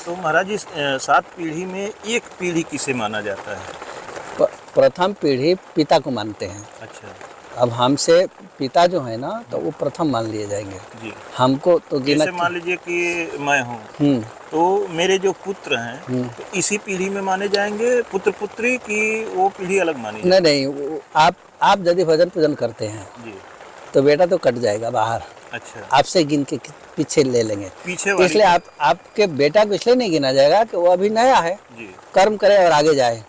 तो महाराज जी 7 पीढ़ी में एक पीढ़ी किसे माना जाता है? प्रथम पीढ़ी पिता को मानते हैं। अच्छा अब हमसे पिता जो है ना तो वो प्रथम मान लिए जाएंगे। जी। हमको तो गिना जैसे मान लीजिए कि मैं हूँ, तो मेरे जो पुत्र हैं तो इसी पीढ़ी में माने जाएंगे, पुत्र पुत्री की वो पीढ़ी अलग मानी नहीं जाएगी? नहीं, आप यदि भजन पूजन करते हैं जी। तो बेटा तो कट जाएगा बाहर। अच्छा, आपसे गिन के पीछे ले लेंगे। पीछे वाली इसलिए आपके बेटा को इसलिए नहीं गिना जाएगा कि वो अभी नया है, जी। कर्म करे और आगे जाए।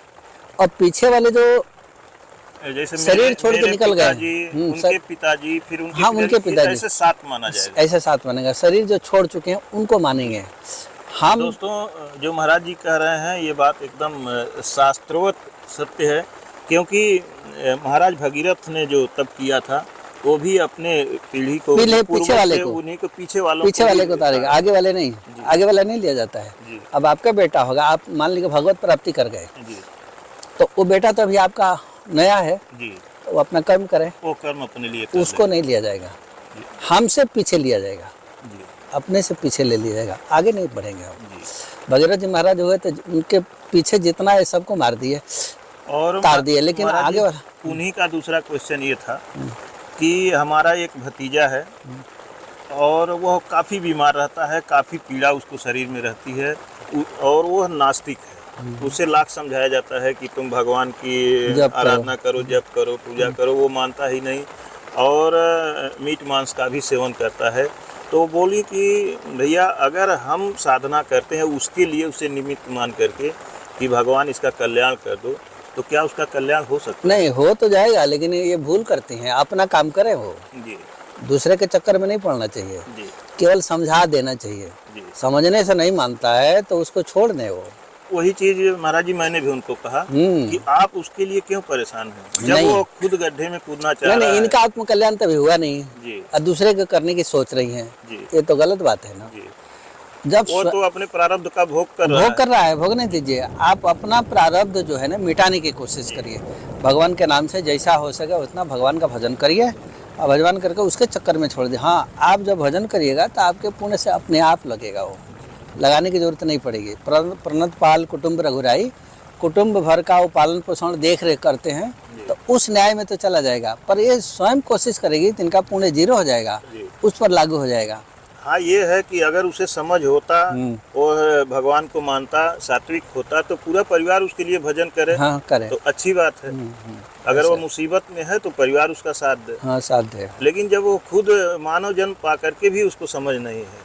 और पीछे वाले जो जैसे शरीर छोड़ के निकल गए, पिताजी, उनके पिताजी, फिर उनके हाँ उनके पिताजी, ऐसे 7 माना जाएगा। ऐसे साथ मानेगा। शरीर जो छोड़ चुके हैं उनको मानेंगे हम। दोस्तों, जो महाराज जी कह रहे हैं ये बात एकदम शास्त्रवत सत्य है, क्योंकि महाराज भगीरथ ने जो तप किया था वो भी अपने पीढ़ी को पीछे वाले को, उन्हीं को पीछे वाले को उतारेगा, आगे वाले नहीं। आगे वाला नहीं लिया जाता है। जी। अब आपका बेटा होगा, आप मान लीजिए भगवत प्राप्ति कर गए जी। तो वो बेटा तो अभी आपका नया है जी। तो वो अपना कर्म करे, वो कर्म अपने लिए उसको नहीं लिया जाएगा। हमसे पीछे लिया जाएगा, जी। अपने से पीछे ले लिया जाएगा, आगे नहीं बढ़ेंगे हम। जी। भगीरथ जी महाराज हुए तो उनके पीछे जितना है सबको मार दिए और तार दिए, लेकिन आगे वाला। उन्हीं का दूसरा क्वेश्चन ये था कि हमारा एक भतीजा है और वह काफ़ी बीमार रहता है, काफ़ी पीड़ा उसको शरीर में रहती है और वह नास्तिक है। उसे लाख समझाया जाता है कि तुम भगवान की आराधना करो, जप करो, पूजा करो, वो मानता ही नहीं और मीट मांस का भी सेवन करता है। तो बोली कि भैया अगर हम साधना करते हैं उसके लिए उसे निमित्त मान करके कि भगवान इसका कल्याण कर दो, तो क्या उसका कल्याण हो सकता है? नहीं हो तो जाएगा, लेकिन ये भूल करते हैं। अपना काम करें, वो जी। दूसरे के चक्कर में नहीं पड़ना चाहिए। जी। केवल समझा देना चाहिए। जी। समझने से नहीं मानता है तो उसको छोड़ दें। वो वही चीज महाराज जी मैंने भी उनको कहा कि आप उसके लिए क्यों परेशान हैं, जब वो खुद गड्ढे में कूदना चाह रहा है। इनका आत्म कल्याण तभी हुआ नहीं जी। और दूसरे को करने की सोच रही हैं। जी। ये तो गलत बात है ना। जी। जब वो तो अपने प्रारब्ध का भोग कर रहा है, भोगने दीजिए। आप अपना प्रारब्ध जो है ना मिटाने की कोशिश करिए। भगवान के नाम से जैसा हो सके उतना भगवान का भजन करिए और भजन करके उसके चक्कर में छोड़ दिए। हाँ, आप जब भजन करिएगा तो आपके पुण्य से अपने आप लगेगा, वो लगाने की जरूरत नहीं पड़ेगी। प्रणत पाल कुटुंब रघुराई, कुटुंब भर का वो पालन पोषण देख रेख करते हैं तो उस न्याय में तो चला जाएगा। पर ये स्वयं कोशिश करेगी तो इनका पुण्य 0 हो जाएगा, उस पर लागू हो जाएगा। हाँ, ये है कि अगर उसे समझ होता, वो भगवान को मानता, सात्विक होता तो पूरा परिवार उसके लिए भजन करे। हाँ, करे तो अच्छी बात है। अगर वो मुसीबत में है तो परिवार उसका साथ दे। हाँ, साथ दे। लेकिन जब वो खुद मानव जन्म पा करके भी उसको समझ नहीं है